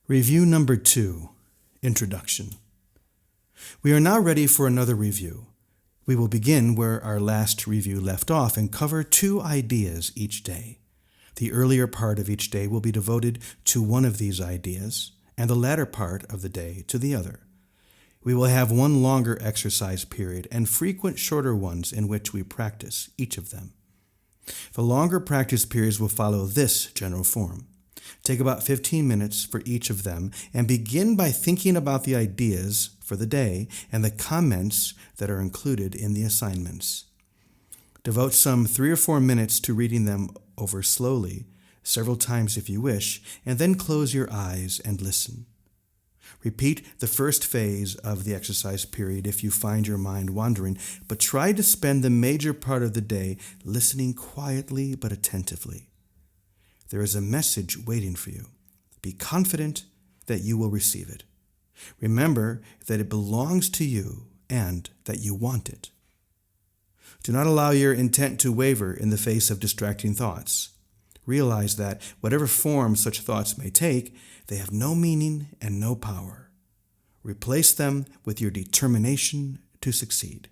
Review number 2, Introduction. We are now ready for another review. We will begin where our last review left off and cover 2 ideas each day. The earlier part of each day will be devoted to one of these ideas, and the latter part of the day to the other. We will have one longer exercise period and frequent shorter ones in which we practice each of them. The longer practice periods will follow this general form. Take about 15 minutes for each of them and begin by thinking about the ideas for the day and the comments that are included in the assignments. Devote some 3 or 4 minutes to reading them over slowly, several times if you wish, and then close your eyes and listen. Repeat the first phase of the exercise period if you find your mind wandering, but try to spend the major part of the day listening quietly but attentively. There is a message waiting for you. Be confident that you will receive it. Remember that it belongs to you and that you want it. Do not allow your intent to waver in the face of distracting thoughts. Realize that whatever form such thoughts may take, they have no meaning and no power. Replace them with your determination to succeed.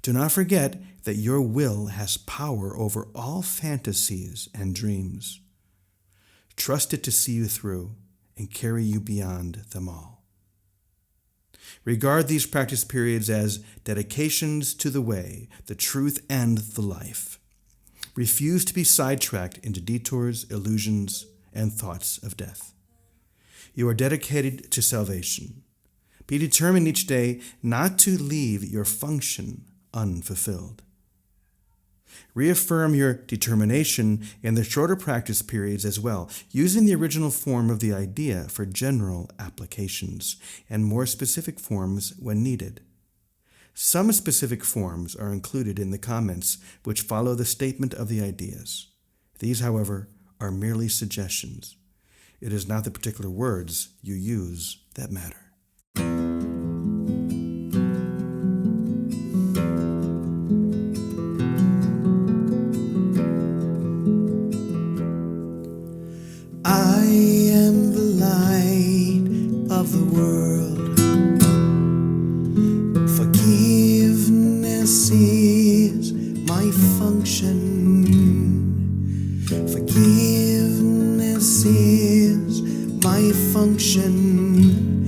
Do not forget that your will has power over all fantasies and dreams. Trust it to see you through and carry you beyond them all. Regard these practice periods as dedications to the way, the truth, and the life. Refuse to be sidetracked into detours, illusions, and thoughts of death. You are dedicated to salvation. Be determined each day not to leave your function unfulfilled. Reaffirm your determination in the shorter practice periods as well, using the original form of the idea for general applications and more specific forms when needed. Some specific forms are included in the comments which follow the statement of the ideas. These, however, are merely suggestions. It is not the particular words you use that matter. I am the light of the world. Forgiveness is my function. Forgiveness is my function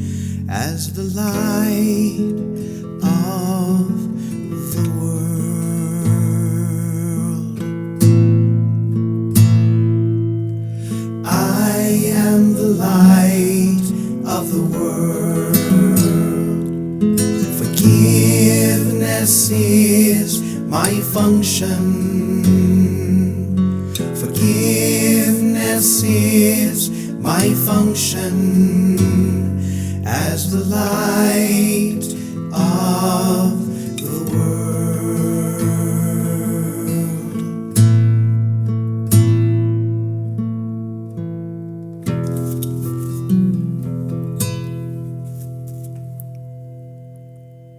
as the light of the world. I am the light of the world. Forgiveness is my function. Forgiveness is my function as the light of the world.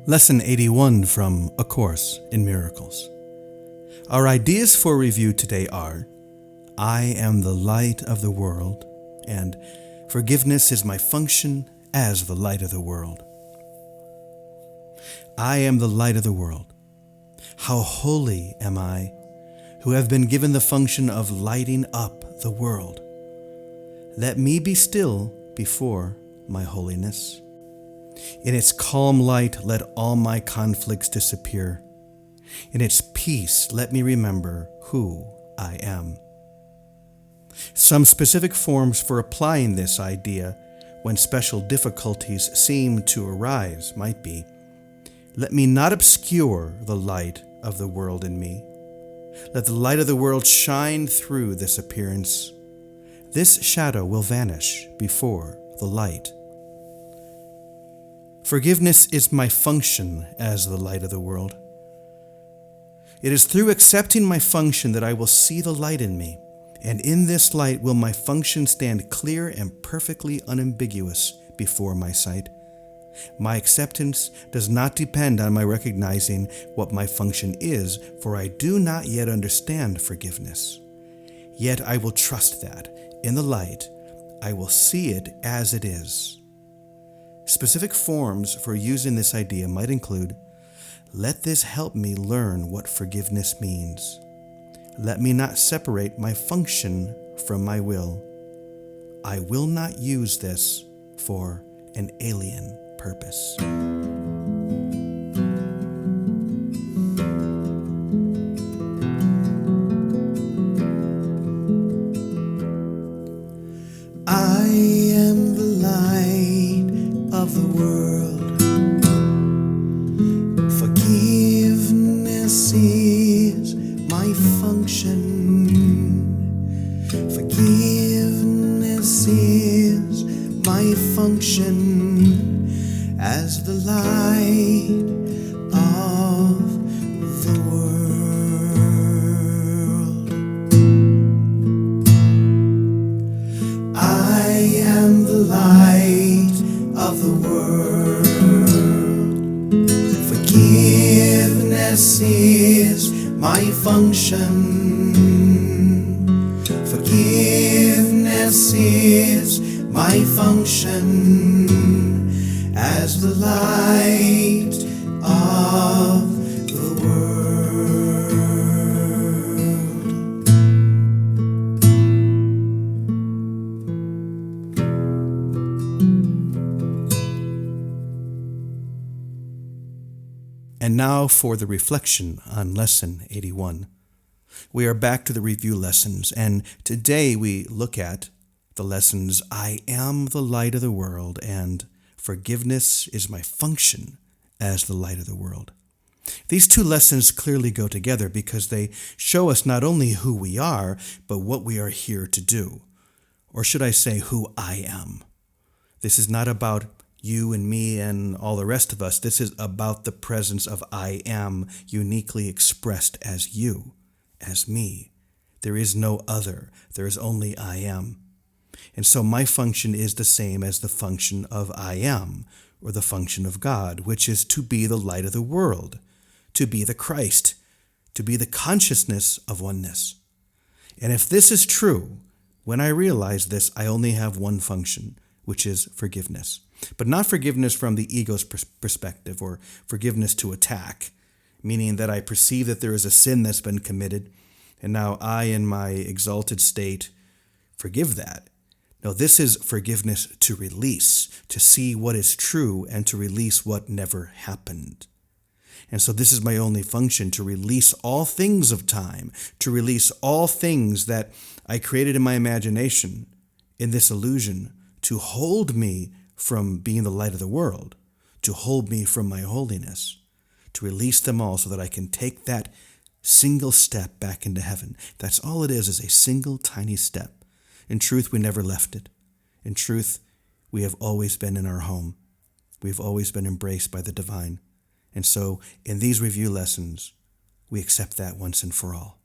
Lesson 81 from A Course in Miracles. Our ideas for review today are, I am the light of the world, and forgiveness is my function as the light of the world. I am the light of the world. How holy am I, who have been given the function of lighting up the world. Let me be still before my holiness. In its calm light, let all my conflicts disappear. In its peace, let me remember who I am. Some specific forms for applying this idea when special difficulties seem to arise might be, let me not obscure the light of the world in me. Let the light of the world shine through this appearance. This shadow will vanish before the light. Forgiveness is my function as the light of the world. It is through accepting my function that I will see the light in me, and in this light will my function stand clear and perfectly unambiguous before my sight. My acceptance does not depend on my recognizing what my function is, for I do not yet understand forgiveness. Yet I will trust that, in the light, I will see it as it is. Specific forms for using this idea might include, let this help me learn what forgiveness means. Let me not separate my function from my will. I will not use this for an alien purpose. I am the light of the world. Forgiveness is my function. Forgiveness is my function as the light of the world. I am the light of the world. Forgiveness is my function. Forgiveness is my function as the light of the world. And now for the reflection on Lesson 81. We are back to the review lessons, and today we look at the lessons, I am the light of the world, and forgiveness is my function as the light of the world. These two lessons clearly go together because they show us not only who we are, but what we are here to do. Or should I say, who I am. This is not about you and me and all the rest of us. This is about the presence of I am, uniquely expressed as you, as me. There is no other. There is only I am. And so my function is the same as the function of I am, or the function of God, which is to be the light of the world, to be the Christ, to be the consciousness of oneness. And if this is true, when I realize this, I only have one function, which is forgiveness. But not forgiveness from the ego's perspective, or forgiveness to attack, meaning that I perceive that there is a sin that's been committed, and now I, in my exalted state, forgive that. No, this is forgiveness to release, to see what is true and to release what never happened. And so this is my only function, to release all things of time, to release all things that I created in my imagination, in this illusion, to hold me from being the light of the world, to hold me from my holiness, to release them all so that I can take that single step back into heaven. That's all it is a single tiny step. In truth, we never left it. In truth, we have always been in our home. We've always been embraced by the divine. And so, in these review lessons, we accept that once and for all.